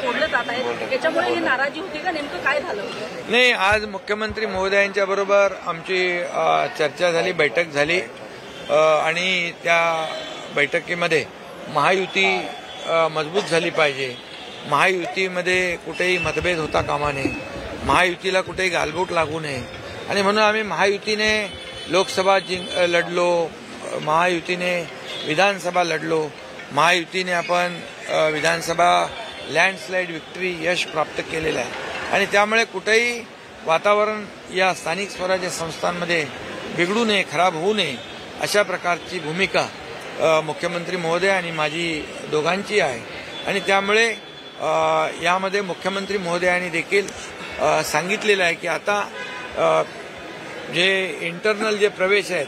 फोडलं जात आहे, त्याच्यामुळे ही नाराजी होती का? नेमकं काय झालं? नाही, आज मुख्यमंत्री महोदयांच्या बरोबर आमची चर्चा झाली, बैठक झाली आणि त्या बैठकीमध्ये महायुती मजबूत झाली पाहिजे, महायुतीमध्ये कुठेही मतभेद होता कामा नये, महायुतीला कुठेही गालबोट लागू नये आणि म्हणून आम्ही महायुतीने लोकसभा लढलो, महायुतीने विधानसभा लढलो, महायुतीने आपण विधानसभा लँडस्लाईड विक्ट्री यश प्राप्त केलेलं आहे आणि त्यामुळे कुठेही वातावरण या स्थानिक स्वराज्य संस्थांमध्ये बिघडू नये, खराब होऊ नये अशा प्रकारची भूमिका मुख्यमंत्री महोदय आणि माझी दोघांची आहे आणि त्यामुळे यामध्ये मुख्यमंत्री महोदयांनी देखील सांगितलेलं आहे की आता जे इंटरनल जे प्रवेश आहेत,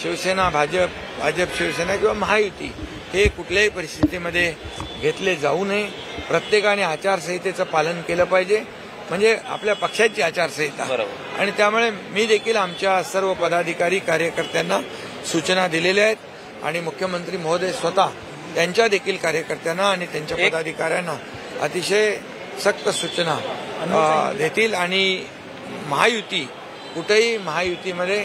शिवसेना भाजप, भाजप शिवसेना किंवा महायुती, हे कुठल्याही परिस्थितीमध्ये घेतले जाऊ नये. प्रत्येकाने आचारसंहितेचं पालन केलं पाहिजे, म्हणजे आपल्या पक्षाची आचारसंहिता. आणि त्यामुळे मी देखील आमच्या सर्व पदाधिकारी कार्यकर्त्यांना सूचना दिलेल्या आहेत आणि मुख्यमंत्री महोदय स्वतः त्यांच्या देखील कार्यकर्त्यांना आणि त्यांच्या पदाधिकाऱ्यांना अतिशय सक्त सूचना देतील आणि महायुती कुठेही महायुतीमध्ये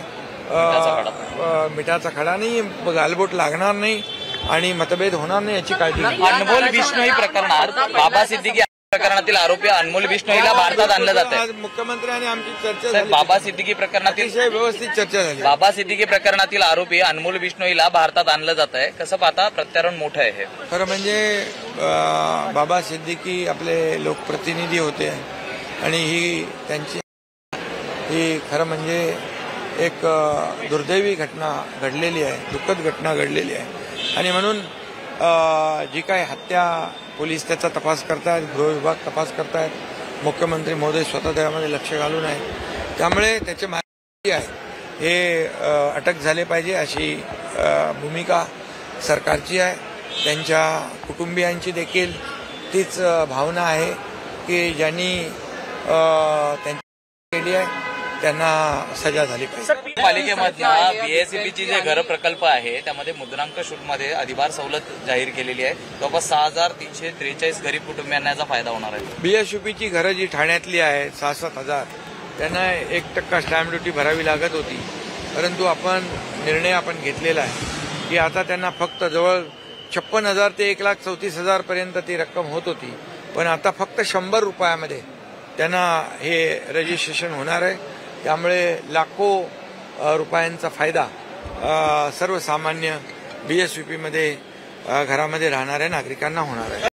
मिठाचा खडा नाही, गालबोट लागणार नाही आणि मतभेद होणार नाही याची काळजी घ्या. अनमोल बिश्नोई प्रकरणात बाबा सिद्दीकी प्रकरणातील आरोपी अनमोल बिश्नोईला भारतात आणलं जात आहे. मुख्यमंत्री आणि आमची चर्चा झाली. बाबा सिद्दीकी प्रकरणातील व्यवस्थित चर्चा झाली. बाबा सिद्दीकी प्रकरणातील आरोपी अनमोल बिश्नोईला भारतात आणलं जात आहे. कसं पाहता? प्रत्यारोप मोठं आहे. खरं म्हणजे बाबा सिद्दीकी आपले लोकप्रतिनिधी होते आणि ही त्यांची खरं म्हणजे एक दुर्दैवी घटना घडलेली आहे, दुःखद घटना घडलेली आहे आणि म्हणून जी काही हत्या, पोलीस त्याचा तपास करतायत, गृह विभाग तपास करतायत, मुख्यमंत्री महोदय स्वतः त्यामध्ये लक्ष घालून आहे. त्यामुळे त्याची माहिती आहे हे अटक झाले पाहिजे अशी भूमिका सरकारची आहे. त्यांच्या कुटुंबियांची देखील तीच भावना आहे की ज्यांनी त्यांची केली आहे त्यांना सजा झाली पाहिजे. पालिकेमधल्या बीएसईबीची जे घर प्रकल्प आहे त्यामध्ये मुद्रांक शुल्कमध्ये अधिभार सवलत जाहीर केलेली आहे. जवळपास 6,343 गरीब कुटुंबियांना याचा फायदा होणार आहे. बीएसयूपीची घरं जी ठाण्यातली आहेत 6-7 त्यांना 1% स्टॅम्प ड्युटी भरावी लागत होती, परंतु निर्णय घेतलेला आहे की आता त्यांना फक्त जवळ 56,000 ते 1,34,000 पर्यंत ती रक्कम होत होती, पण आता फक्त 100 रुपयामध्ये त्यांना हे रजिस्ट्रेशन होणार आहे. त्यामुळे लाखो रुपयांचा फायदा सर्वसामान्य बीएसयूपीमध्ये घरामध्ये राहणाऱ्या नागरिकांना होणार आहे.